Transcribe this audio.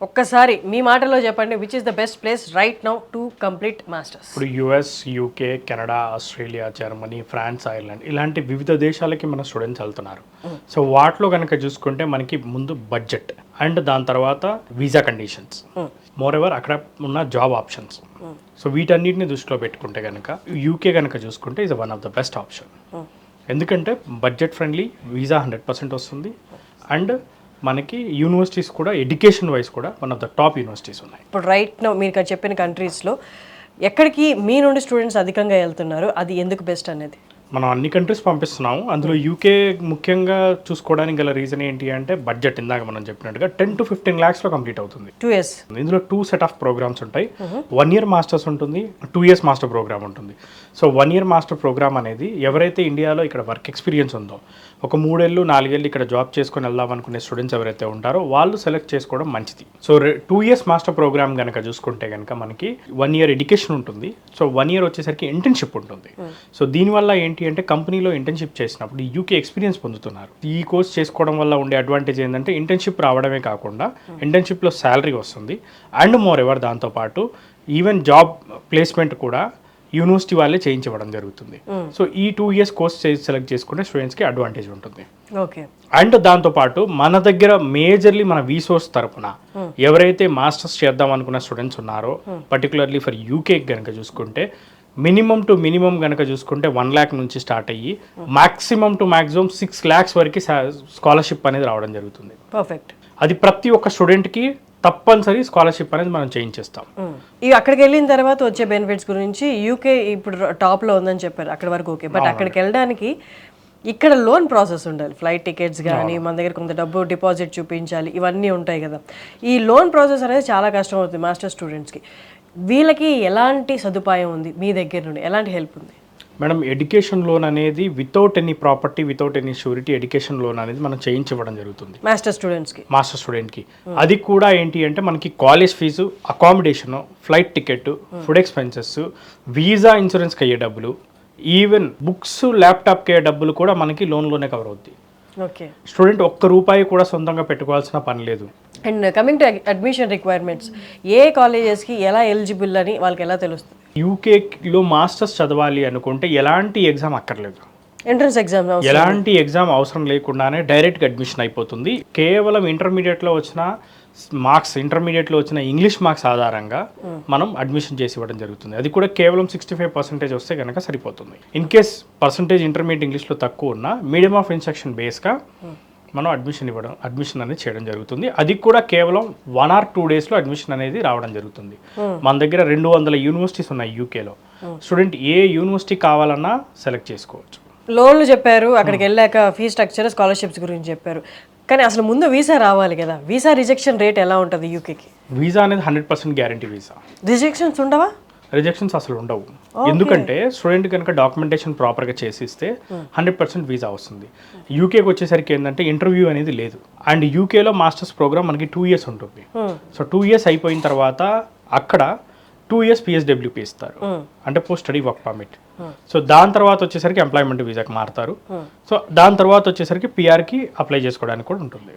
ఒక్కసారి మీ మాటలో చెప్పండి which is the best place right now to complete masters. ఇప్పుడు US, UK, Canada, Australia, Germany, France, Ireland ఇలాంటి వివిధ దేశాలకి మన స్టూడెంట్స్ వెళ్తున్నారు. సో వాటిలో కనుక చూసుకుంటే మనకి ముందు బడ్జెట్ అండ్ దాని తర్వాత వీసా కండిషన్స్, మోర్ ఎవర్ అక్కడ ఉన్న జాబ్ ఆప్షన్స్. సో వీటన్నిటిని దృష్టిలో పెట్టుకుంటే కనుక యూకే కనుక చూసుకుంటే is one of the best option. ఎందుకంటే బడ్జెట్ ఫ్రెండ్లీ, వీసా 100% వస్తుంది అండ్ మనకి యూనివర్సిటీస్ కూడా ఎడ్యుకేషన్ వైజ్ కూడా one of the top universities ఉన్నాయి. ఇప్పుడు రైట్ నో మీరు చెప్పిన కంట్రీస్లో ఎక్కడికి మీ నుండి స్టూడెంట్స్ అధికంగా వెళ్తున్నారు, అది ఎందుకు బెస్ట్ అనేది? మనం అన్ని కంట్రీస్ పంపిస్తున్నాము. అందులో యూకే ముఖ్యంగా చూసుకోవడానికి గల రీజన్ ఏంటి అంటే బడ్జెట్. ఇందాక మనం చెప్పినట్టుగా 10 to 15 lakhsలో కంప్లీట్ అవుతుంది. 2 years. ఇందులో 2 set of ప్రోగ్రామ్స్ ఉంటాయి. 1 year మాస్టర్స్ ఉంటుంది, 2 years మాస్టర్ ప్రోగ్రామ్ ఉంటుంది. సో 1 year మాస్టర్ ప్రోగ్రామ్ అనేది ఎవరైతే ఇండియాలో ఇక్కడ వర్క్ ఎక్స్పీరియన్స్ ఉందో, ఒక 3 ఏళ్ళు 4 ఏళ్ళు ఇక్కడ జాబ్ చేసుకొని వెళ్దాం అనుకునే స్టూడెంట్స్ ఎవరైతే ఉంటారో వాళ్ళు సెలెక్ట్ చేసుకోవడం మంచిది. సో 2 years మాస్టర్ ప్రోగ్రామ్ కనుక చూసుకుంటే కనుక మనకి 1 year ఎడ్యుకేషన్ ఉంటుంది. సో 1 year వచ్చేసరికి ఇంటర్న్షిప్ ఉంటుంది. సో దీనివల్ల ఏంటి అంటే కంపెనీలో ఇంటర్న్షిప్ చేసినప్పుడు యూకే ఎక్స్పీరియన్స్ పొందుతున్నారు. ఈ కోర్స్ చేసుకోవడం వల్ల ఉండే అడ్వాంటేజ్ ఏంటంటే ఇంటర్న్షిప్ రావడమే కాకుండా ఇంటర్న్షిప్లో శాలరీ వస్తుంది అండ్ మోర్ ఎవర్ దాంతోపాటు ఈవెన్ జాబ్ ప్లేస్మెంట్ కూడా యూనివర్సిటీ వాళ్ళే చేయించడం జరుగుతుంది. సో ఈ 2 years కోర్స్ సెలెక్ట్ చేసుకుంటే స్టూడెంట్స్కి అడ్వాంటేజ్ ఉంటుంది. ఓకే. అండ్ దాంతోపాటు మన దగ్గర మేజర్లీ మన వీసోర్స్ తరపున ఎవరైతే మాస్టర్స్ చేద్దాం అనుకున్న స్టూడెంట్స్ ఉన్నారో పర్టికులర్లీ ఫర్ యూకే కనుక చూసుకుంటే మినిమం టు మినిమం కనుక చూసుకుంటే 1 lakh నుంచి స్టార్ట్ అయ్యి మాక్సిమం టు మాక్సిమం 6 lakhs వరకు స్కాలర్షిప్ అనేది రావడం జరుగుతుంది. పర్ఫెక్ట్. అది ప్రతి ఒక్క స్టూడెంట్కి తప్పనిసరి స్కాలర్షిప్ అనేది మనం చేయించేస్తాం. ఇవి అక్కడికి వెళ్ళిన తర్వాత వచ్చే బెనిఫిట్స్ గురించి యూకే ఇప్పుడు టాప్లో ఉందని చెప్పారు, అక్కడ వరకు ఓకే. బట్ అక్కడికి వెళ్ళడానికి ఇక్కడ లోన్ ప్రాసెస్ ఉండాలి, ఫ్లైట్ టికెట్స్ కానీ మన దగ్గర కొంత డబ్బు డిపాజిట్ చూపించాలి, ఇవన్నీ ఉంటాయి కదా. ఈ లోన్ ప్రాసెస్ అనేది చాలా కష్టం అవుతుంది మాస్టర్ స్టూడెంట్స్కి. వీళ్ళకి ఎలాంటి సదుపాయం ఉంది మీ దగ్గర నుండి, ఎలాంటి హెల్ప్ ఉంది? మేడం, ఎడ్యుకేషన్ లోన్ అనేది without any property, without any surety education loan అనేది మనం చేయించడం జరుగుతుంది మాస్టర్ స్టూడెంట్కి. అది కూడా ఏంటి అంటే మనకి college fees, accommodation, flight ticket, food expenses, visa ఇన్సూరెన్స్కి అయ్యే డబ్బులు, ఈవెన్ బుక్స్, ల్యాప్టాప్కి అయ్యే డబ్బులు కూడా మనకి లోన్లోనే కవర్ అవుద్ది. ఓకే. స్టూడెంట్ ₹1 కూడా సొంతంగా పెట్టుకోవాల్సిన పని లేదు. And coming to admission requirements, ఏ కాలేజెస్కి ఎలా ఎలిజిబుల్ అని వాళ్ళకి ఎలా తెలుస్తుంది? యూకేలో మాస్టర్స్ చదవాలి అనుకుంటే ఎలాంటి ఎగ్జామ్ అక్కర్లేదు, ఎంట్రన్స్ ఎగ్జామ్ ఎలాంటి ఎగ్జామ్ అవసరం లేకుండానే డైరెక్ట్గా అడ్మిషన్ అయిపోతుంది. కేవలం ఇంటర్మీడియట్లో వచ్చిన మార్క్స్, ఇంటర్మీడియట్లో వచ్చిన ఇంగ్లీష్ మార్క్స్ ఆధారంగా మనం అడ్మిషన్ చేసి ఇవ్వడం జరుగుతుంది. అది కూడా కేవలం 65% వస్తే కనుక సరిపోతుంది. ఇన్ కేస్ పర్సంటేజ్ ఇంటర్మీడియట్ ఇంగ్లీష్లో తక్కువ ఉన్న మీడియం ఆఫ్ ఇన్స్ట్రక్షన్ బేస్గా మనం అడ్మిషన్ అనేది చేయడం జరుగుతుంది. అది కూడా కేవలం 1 or 2 daysలో అడ్మిషన్ అనేది రావడం జరుగుతుంది. మన దగ్గర 200 యూనివర్సిటీస్ ఉన్నాయి యూకేలో. స్టూడెంట్ ఏ యూనివర్సిటీ కావాలన్నా సెలెక్ట్ చేసుకోవచ్చు. లోన్లు చెప్పారు, అక్కడికి వెళ్ళాక ఫీ స్ట్రక్చర్, స్కాలర్షిప్స్ గురించి చెప్పారు, కానీ అసలు ముందు వీసా రావాలి కదా. వీసా రిజెక్షన్ రేట్ ఎలా ఉంటుంది యూకేకి? వీసా అనేది 100% గ్యారంటీ వీసా. రిజెక్షన్స్ ఉండవా? రిజెక్షన్స్ అసలు ఉండవు. ఎందుకంటే స్టూడెంట్ కనుక డాక్యుమెంటేషన్ ప్రాపర్గా చేసిస్తే 100% వీసా వస్తుంది. యూకేకి వచ్చేసరికి ఏంటంటే ఇంటర్వ్యూ అనేది లేదు. అండ్ యూకేలో మాస్టర్స్ ప్రోగ్రామ్ మనకి 2 years ఉంటుంది. సో 2 years అయిపోయిన తర్వాత అక్కడ 2 years PSWP ఇస్తారు, అంటే post study work permit. So దాని తర్వాత వచ్చేసరికి ఎంప్లాయ్మెంట్ వీసాకి మారుతారు. సో దాని తర్వాత వచ్చేసరికి PRకి అప్లై చేసుకోవడానికి కూడా ఉంటుంది.